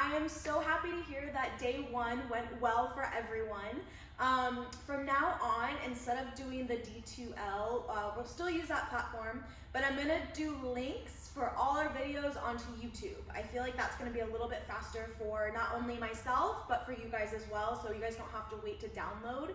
I am so happy to hear that day one went well for everyone. From now on, instead of doing the D2L, we'll still use that platform, but I'm gonna do links for all our videos onto YouTube. I feel like that's gonna be a little bit faster for not only myself, but for you guys as well, so you guys don't have to wait to download.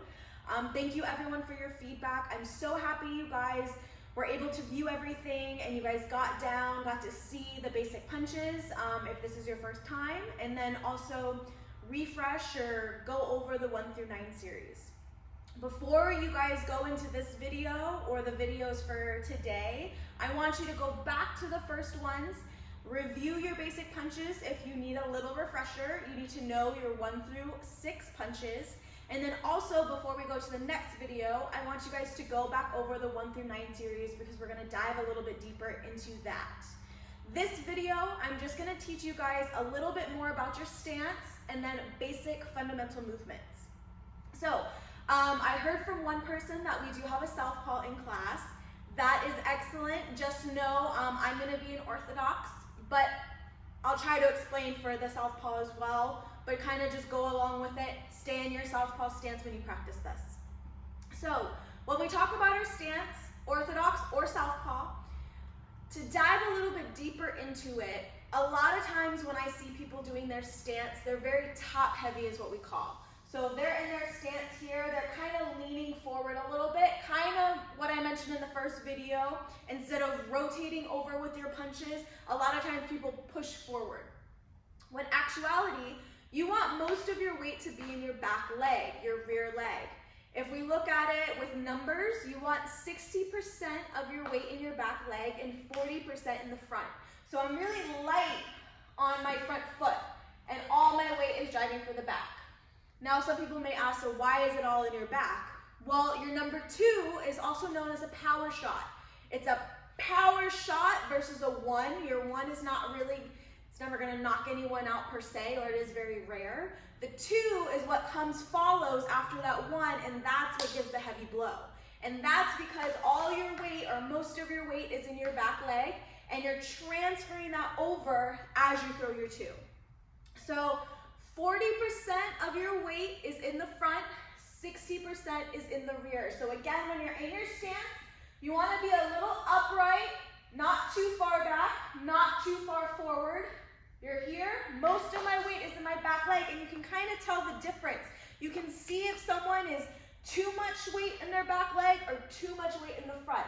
Thank you everyone for your feedback. I'm so happy you guys were able to view everything and you guys got to see the basic punches if this is your first time, and then also refresh or go over the 1 through 9 series. Before you guys go into this video or the videos for today, I want you to go back to the first ones, review your basic punches if you need a little refresher. You need to know your 1 through 6 punches. And then also, before we go to the next video, I want you guys to go back over the 1 through 9 series because we're gonna dive a little bit deeper into that. This video, I'm just gonna teach you guys a little bit more about your stance and then basic fundamental movements. So, I heard from one person that we do have a southpaw in class. That is excellent. Just know I'm gonna be an orthodox, but I'll try to explain for the southpaw as well, but kind of just go along with it. Stay in your southpaw stance when you practice this. So when we talk about our stance, orthodox or southpaw, to dive a little bit deeper into it, a lot of times when I see people doing their stance, they're very top heavy is what we call. So if they're in their stance here, they're kind of leaning forward a little bit, kind of what I mentioned in the first video. Instead of rotating over with your punches, a lot of times people push forward. When actuality, you want most of your weight to be in your back leg, your rear leg. If we look at it with numbers, you want 60% of your weight in your back leg and 40% in the front. So I'm really light on my front foot and all my weight is driving for the back. Now some people may ask, so why is it all in your back? Well, your number 2 is also known as a power shot. It's a power shot versus a 1. Your 1 is not really, it's never gonna knock anyone out per se, or it is very rare. The 2 is what follows after that 1, and that's what gives the heavy blow. And that's because all your weight, or most of your weight, is in your back leg, and you're transferring that over as you throw your 2. So 40% of your weight is in the front, 60% is in the rear. So again, when you're in your stance, you want to be a little upright, not too far back, not too far forward. You're here, most of my weight is in my back leg, and you can kind of tell the difference. You can see if someone is too much weight in their back leg or too much weight in the front.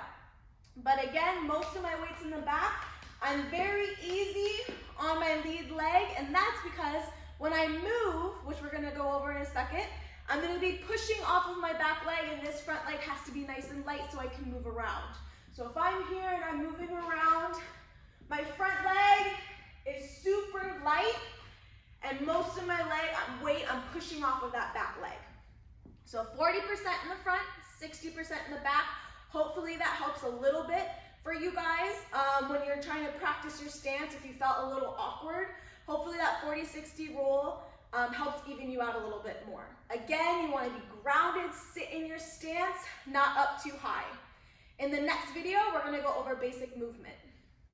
But again, most of my weight's in the back. I'm very easy on my lead leg, and that's because when I move, which we're gonna go over in a second, I'm gonna be pushing off of my back leg, and this front leg has to be nice and light so I can move around. So if I'm here and I'm moving around, my front leg is super light, and most of my weight I'm pushing off of that back leg. So 40% in the front, 60% in the back. Hopefully that helps a little bit for you guys when you're trying to practice your stance. If you felt a little awkward, hopefully that 40-60 rule helps even you out a little bit more. Again, you want to be grounded, sit in your stance, not up too high. In the next video, we're going to go over basic movement.